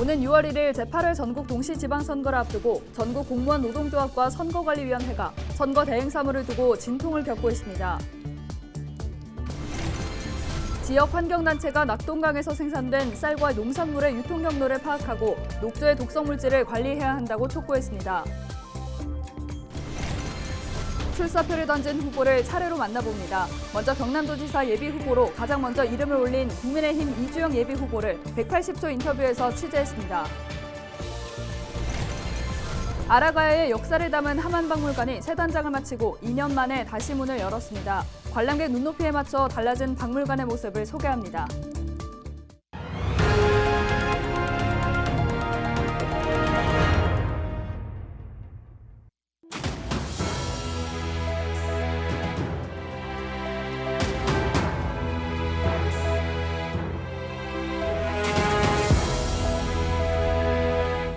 오는 6월 1일 제8회 전국 동시지방선거를 앞두고 전국 공무원 노동조합과 선거관리위원회가 선거 대행 사무를 두고 진통을 겪고 있습니다. 지역 환경단체가 낙동강에서 생산된 쌀과 농산물의 유통 경로를 파악하고 녹조의 독성 물질을 관리해야 한다고 촉구했습니다. 출사표를 던진 후보를 차례로 만나봅니다. 먼저 경남도지사 예비후보로 가장 먼저 이름을 올린 국민의힘 이주영 예비후보를 180초 인터뷰에서 취재했습니다. 아라가야의 역사를 담은 하만박물관이 새 단장을 마치고 2년 만에 다시 문을 열었습니다. 관람객 눈높이에 맞춰 달라진 박물관의 모습을 소개합니다.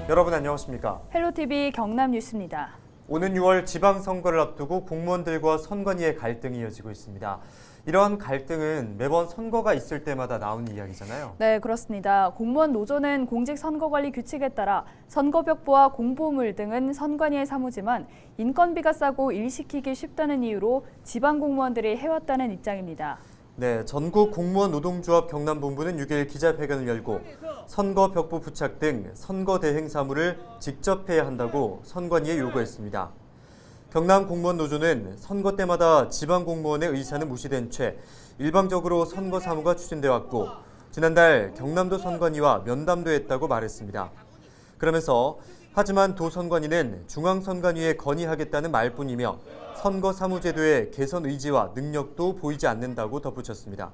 여러분 안녕하십니까? 헬로티비 경남뉴스입니다. 오는 6월 지방선거를 앞두고 공무원들과 선관위의 갈등이 이어지고 있습니다. 이러한 갈등은 매번 선거가 있을 때마다 나오는 이야기잖아요. 네, 그렇습니다. 공무원 노조는 공직선거관리 규칙에 따라 선거벽보와 공보물 등은 선관위의 사무지만 인건비가 싸고 일 시키기 쉽다는 이유로 지방공무원들이 해왔다는 입장입니다. 네, 전국 공무원 노동조합 경남본부는 6일 기자회견을 열고 선거벽보 부착 등 선거 대행 사무를 직접 해야 한다고 선관위에 요구했습니다. 경남 공무원 노조는 선거 때마다 지방 공무원의 의사는 무시된 채 일방적으로 선거 사무가 추진돼 왔고 지난달 경남도 선관위와 면담도 했다고 말했습니다. 그러면서 하지만 도 선관위는 중앙 선관위에 건의하겠다는 말뿐이며 선거 사무제도의 개선 의지와 능력도 보이지 않는다고 덧붙였습니다.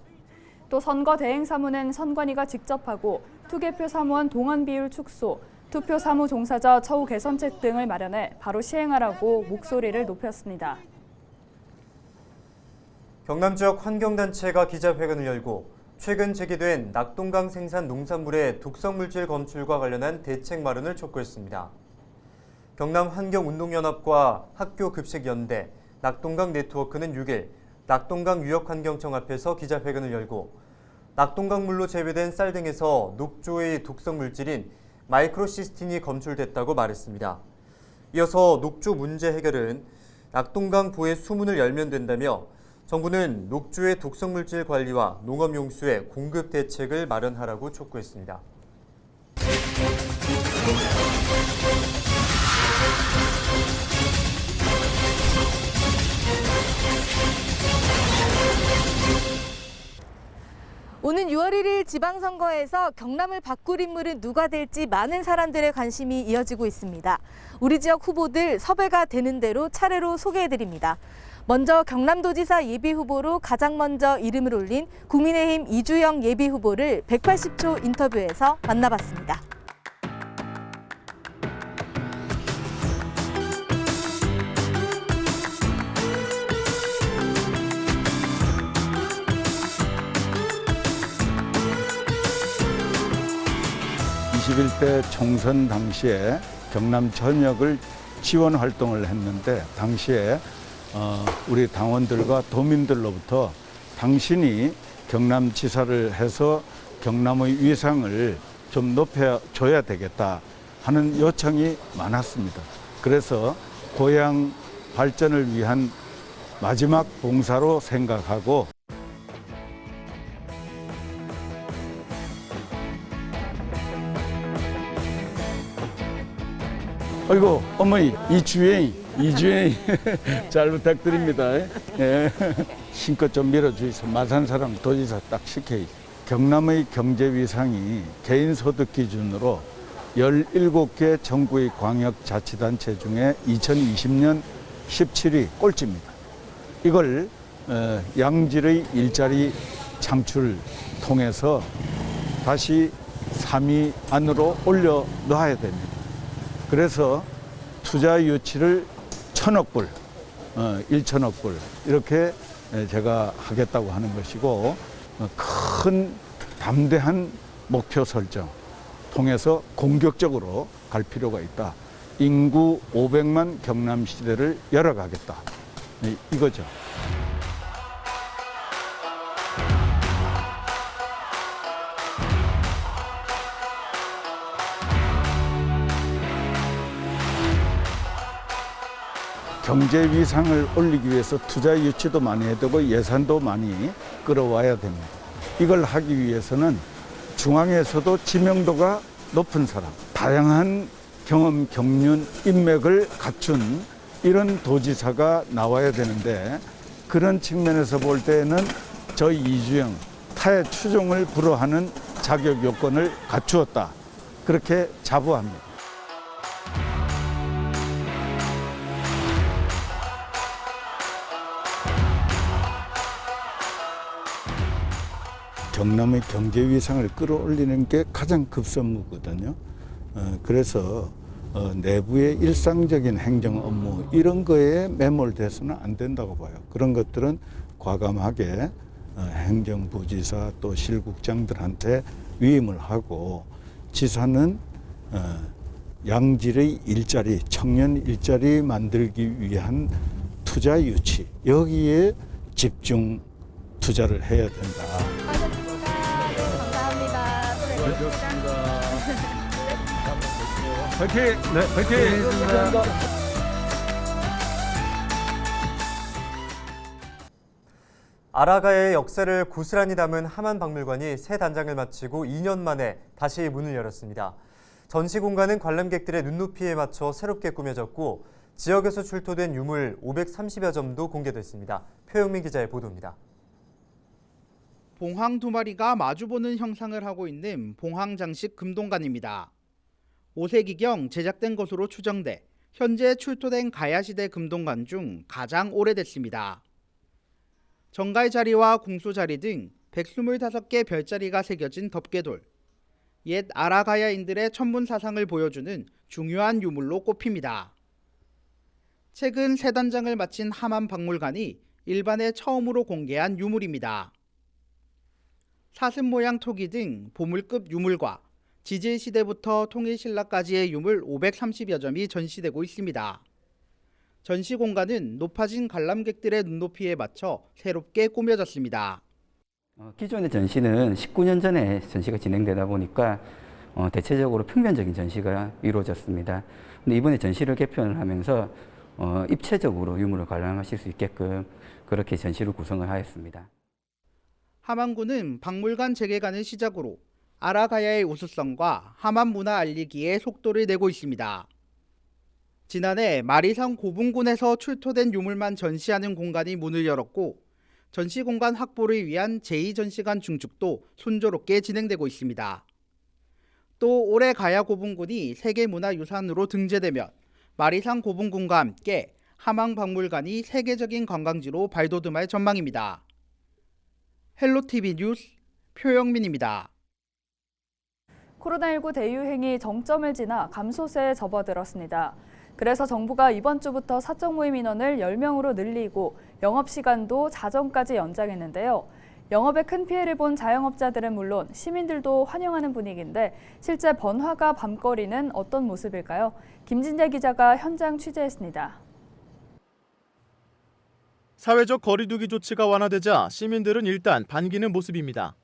또 선거 대행 사무는 선관위가 직접 하고 투개표 사무원 동원 비율 축소, 투표 사무 종사자 처우 개선책 등을 마련해 바로 시행하라고 목소리를 높였습니다. 경남 지역 환경단체가 기자회견을 열고 최근 제기된 낙동강 생산 농산물의 독성물질 검출과 관련한 대책 마련을 촉구했습니다. 경남 환경운동연합과 학교급식연대, 낙동강 네트워크는 6일 낙동강 유역환경청 앞에서 기자회견을 열고 낙동강물로 재배된 쌀 등에서 녹조의 독성물질인 마이크로시스틴이 검출됐다고 말했습니다. 이어서 녹조 문제 해결은 낙동강 보의 수문을 열면 된다며 정부는 녹조의 독성물질 관리와 농업용수의 공급 대책을 마련하라고 촉구했습니다. 오는 6월 1일 지방선거에서 경남을 바꿀 인물은 누가 될지 많은 사람들의 관심이 이어지고 있습니다. 우리 지역 후보들 섭외가 되는 대로 차례로 소개해드립니다. 먼저 경남도지사 예비후보로 가장 먼저 이름을 올린 국민의힘 이주영 예비후보를 180초 인터뷰에서 만나봤습니다. (21대) 총선 당시에 경남 전역을 지원 활동을 했는데 당시에 우리 당원들과 도민들로부터 당신이 경남지사를 해서 경남의 위상을 좀 높여줘야 되겠다 하는 요청이 많았습니다. 그래서 고향 발전을 위한 마지막 봉사로 생각하고 아이고 어머니 이주행 잘 부탁드립니다. 예. 신껏 좀 밀어주이소. 마산 사람 도지사 딱 시켜야지. 경남의 경제 위상이 개인 소득 기준으로 17개 전국의 광역자치단체 중에 2020년 17위 꼴찌입니다. 이걸 양질의 일자리 창출 통해서 다시 3위 안으로 올려 놓아야 됩니다. 그래서 투자 유치를 1,000억 불, 1,000억 불 이렇게 제가 하겠다고 하는 것이고 큰 담대한 목표 설정 통해서 공격적으로 갈 필요가 있다. 인구 500만 경남 시대를 열어가겠다. 이거죠. 경제 위상을 올리기 위해서 투자 유치도 많이 해야 되고 예산도 많이 끌어와야 됩니다. 이걸 하기 위해서는 중앙에서도 지명도가 높은 사람, 다양한 경험, 경륜, 인맥을 갖춘 이런 도지사가 나와야 되는데 그런 측면에서 볼 때는 저희 이주영 타의 추종을 불허하는 자격 요건을 갖추었다. 그렇게 자부합니다. 경남의 경제 위상을 끌어올리는 게 가장 급선무거든요. 그래서 내부의 일상적인 행정 업무 이런 거에 매몰돼서는 안 된다고 봐요. 그런 것들은 과감하게 행정부지사 또 실국장들한테 위임을 하고 지사는 양질의 일자리, 청년 일자리 만들기 위한 투자 유치 여기에 집중 투자를 해야 된다. 파이팅! 네, 파이팅! 아라가야의 역사를 고스란히 담은 하만박물관이 새 단장을 마치고 2년 만에 다시 문을 열었습니다. 전시 공간은 관람객들의 눈높이에 맞춰 새롭게 꾸며졌고 지역에서 출토된 유물 530여 점도 공개됐습니다. 표영민 기자의 보도입니다. 봉황 두 마리가 마주보는 형상을 하고 있는 봉황장식 금동관입니다. 5세기경 제작된 것으로 추정돼 현재 출토된 가야시대 금동관 중 가장 오래됐습니다. 정갈 자리와 궁수 자리 등 125개 별자리가 새겨진 덮개돌, 옛 아라가야인들의 천문 사상을 보여주는 중요한 유물로 꼽힙니다. 최근 새 단장을 마친 하만박물관이 일반에 처음으로 공개한 유물입니다. 사슴 모양 토기 등 보물급 유물과 지질시대부터 통일신라까지의 유물 530여 점이 전시되고 있습니다. 전시 공간은 높아진 관람객들의 눈높이에 맞춰 새롭게 꾸며졌습니다. 기존의 전시는 19년 전에 전시가 진행되다 보니까 대체적으로 평면적인 전시가 이루어졌습니다. 근데 이번에 전시를 개편을 하면서 입체적으로 유물을 관람하실 수 있게끔 그렇게 전시를 구성을 하였습니다. 하만군은 박물관 재개관을 시작으로 아라가야의 우수성과 하만 문화 알리기에 속도를 내고 있습니다. 지난해 마리산 고분군에서 출토된 유물만 전시하는 공간이 문을 열었고 전시 공간 확보를 위한 제2전시관 중축도 순조롭게 진행되고 있습니다. 또 올해 가야 고분군이 세계문화유산으로 등재되면 마리산 고분군과 함께 하만박물관이 세계적인 관광지로 발돋움할 전망입니다. 헬로티비 뉴스 표영민입니다. 코로나19 대유행이 정점을 지나 감소세에 접어들었습니다. 그래서 정부가 이번 주부터 사적 모임 인원을 10명으로 늘리고 영업시간도 자정까지 연장했는데요. 영업에 큰 피해를 본 자영업자들은 물론 시민들도 환영하는 분위기인데 실제 번화가 밤거리는 어떤 모습일까요? 김진재 기자가 현장 취재했습니다. 사회적 거리두기 조치가 완화되자 시민들은 일단 반기는 모습입니다.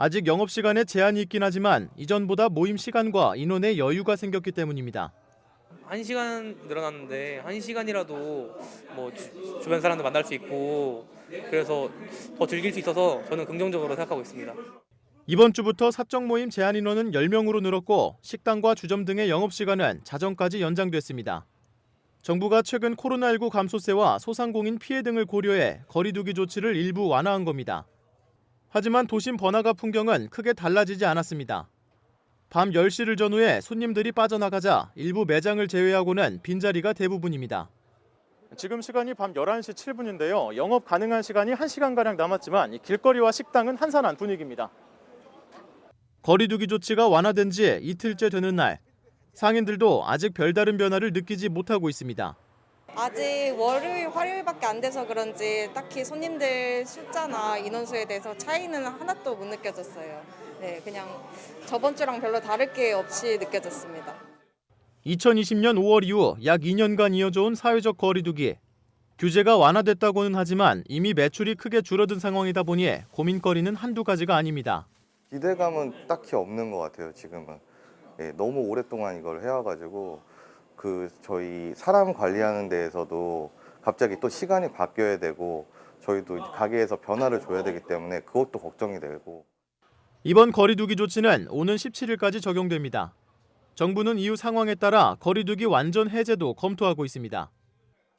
아직 영업시간에 제한이 있긴 하지만 이전보다 모임 시간과 인원에 여유가 생겼기 때문입니다. 1시간 늘어났는데 1시간이라도 뭐 주변 사람들 만날 수 있고 그래서 더 즐길 수 있어서 저는 긍정적으로 생각하고 있습니다. 이번 주부터 사적 모임 제한 인원은 10명으로 늘었고 식당과 주점 등의 영업시간은 자정까지 연장됐습니다. 정부가 최근 코로나19 감소세와 소상공인 피해 등을 고려해 거리두기 조치를 일부 완화한 겁니다. 하지만 도심 번화가 풍경은 크게 달라지지 않았습니다. 밤 10시를 전후해 손님들이 빠져나가자 일부 매장을 제외하고는 빈자리가 대부분입니다. 지금 시간이 밤 11시 7분인데요. 영업 가능한 시간이 1시간가량 남았지만 길거리와 식당은 한산한 분위기입니다. 거리두기 조치가 완화된 지 이틀째 되는 날, 상인들도 아직 별다른 변화를 느끼지 못하고 있습니다. 아직 월요일, 화요일밖에 안 돼서 그런지 딱히 손님들 숫자나 인원수에 대해서 차이는 하나도 못 느껴졌어요. 네, 그냥 저번 주랑 별로 다를 게 없이 느껴졌습니다. 2020년 5월 이후 약 2년간 이어져온 사회적 거리두기. 규제가 완화됐다고는 하지만 이미 매출이 크게 줄어든 상황이다 보니 고민거리는 한두 가지가 아닙니다. 기대감은 딱히 없는 것 같아요, 지금은. 예, 너무 오랫동안 이걸 해와가지고 저희 사람 관리하는 데에서도 갑자기 또 시간이 바뀌어야 되고 저희도 이제 가게에서 변화를 줘야 되기 때문에 그것도 걱정이 되고. 이번 거리두기 조치는 오는 17일까지 적용됩니다. 정부는 이후 상황에 따라 거리두기 완전 해제도 검토하고 있습니다.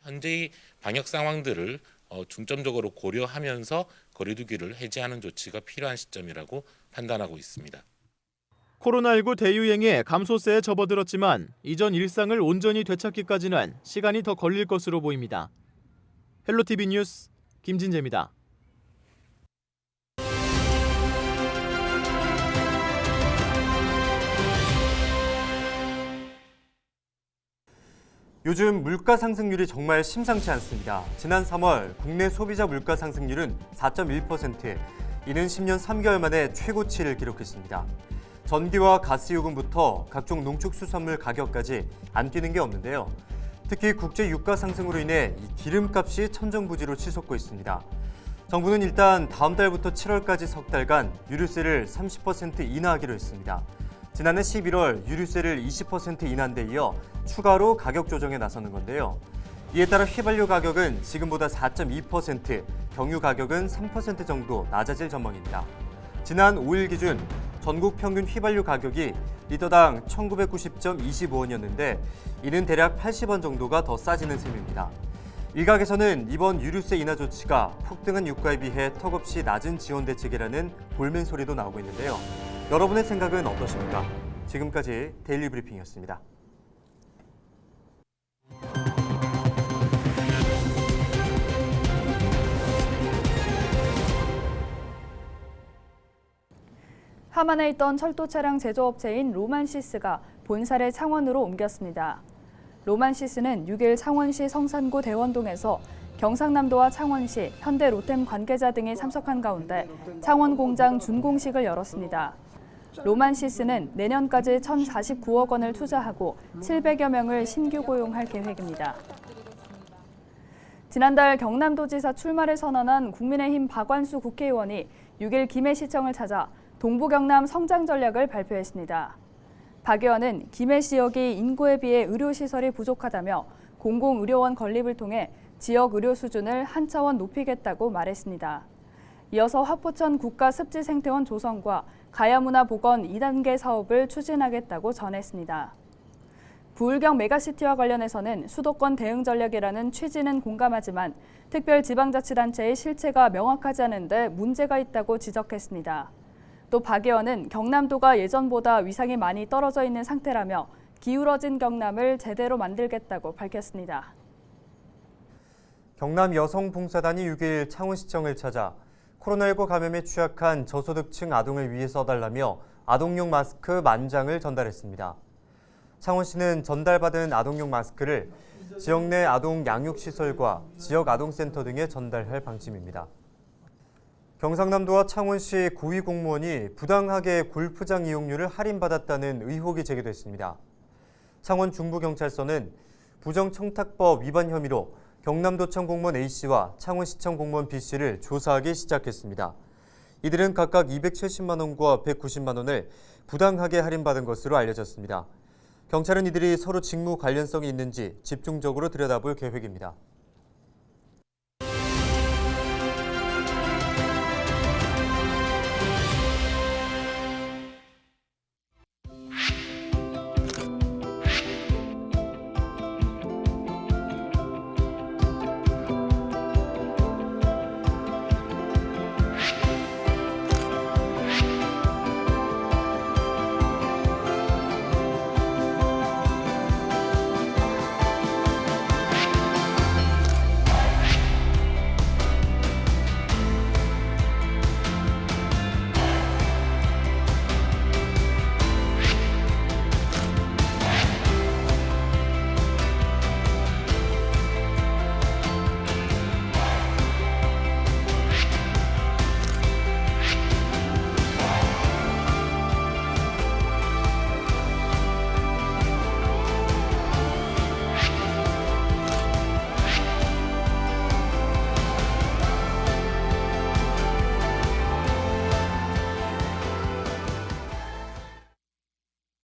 현재의 방역 상황들을 중점적으로 고려하면서 거리두기를 해제하는 조치가 필요한 시점이라고 판단하고 있습니다. 코로나19 대유행에 감소세에 접어들었지만 이전 일상을 온전히 되찾기까지는 시간이 더 걸릴 것으로 보입니다. 헬로티비 뉴스 김진재입니다. 요즘 물가 상승률이 정말 심상치 않습니다. 지난 3월 국내 소비자 물가 상승률은 4.1%, 이는 10년 3개월 만에 최고치를 기록했습니다. 전기와 가스 요금부터 각종 농축수산물 가격까지 안 뛰는 게 없는데요. 특히 국제 유가 상승으로 인해 이 기름값이 천정부지로 치솟고 있습니다. 정부는 일단 다음 달부터 7월까지 석 달간 유류세를 30% 인하하기로 했습니다. 지난해 11월 유류세를 20% 인하한 데 이어 추가로 가격 조정에 나서는 건데요. 이에 따라 휘발유 가격은 지금보다 4.2%, 경유 가격은 3% 정도 낮아질 전망입니다. 지난 5일 기준 전국 평균 휘발유 가격이 리터당 1990.25원이었는데 이는 대략 80원 정도가 더 싸지는 셈입니다. 일각에서는 이번 유류세 인하 조치가 폭등한 유가에 비해 턱없이 낮은 지원 대책이라는 볼멘 소리도 나오고 있는데요. 여러분의 생각은 어떠십니까? 지금까지 데일리 브리핑이었습니다. 함안에 있던 철도 차량 제조업체인 로만시스가 본사를 창원으로 옮겼습니다. 로만시스는 6일 창원시 성산구 대원동에서 경상남도와 창원시, 현대 로템 관계자 등이 참석한 가운데 창원 공장 준공식을 열었습니다. 로만시스는 내년까지 1,049억 원을 투자하고 700여 명을 신규 고용할 계획입니다. 지난달 경남도지사 출마를 선언한 국민의힘 박완수 국회의원이 6일 김해시청을 찾아 동부경남 성장 전략을 발표했습니다. 박 의원은 김해 지역이 인구에 비해 의료시설이 부족하다며 공공의료원 건립을 통해 지역 의료 수준을 한 차원 높이겠다고 말했습니다. 이어서 화포천 국가습지생태원 조성과 가야문화복원 2단계 사업을 추진하겠다고 전했습니다. 부울경 메가시티와 관련해서는 수도권 대응 전략이라는 취지는 공감하지만 특별지방자치단체의 실체가 명확하지 않은데 문제가 있다고 지적했습니다. 또 박 의원은 경남도가 예전보다 위상이 많이 떨어져 있는 상태라며 기울어진 경남을 제대로 만들겠다고 밝혔습니다. 경남 여성봉사단이 6일 창원시청을 찾아 코로나19 감염에 취약한 저소득층 아동을 위해 써달라며 아동용 마스크 10,000장을 전달했습니다. 창원시는 전달받은 아동용 마스크를 지역 내 아동 양육시설과 지역 아동센터 등에 전달할 방침입니다. 경상남도와 창원시 고위공무원이 부당하게 골프장 이용료를 할인받았다는 의혹이 제기됐습니다. 창원 중부경찰서는 부정청탁법 위반 혐의로 경남도청 공무원 A씨와 창원시청 공무원 B씨를 조사하기 시작했습니다. 이들은 각각 270만 원과 190만 원을 부당하게 할인받은 것으로 알려졌습니다. 경찰은 이들이 서로 직무 관련성이 있는지 집중적으로 들여다볼 계획입니다.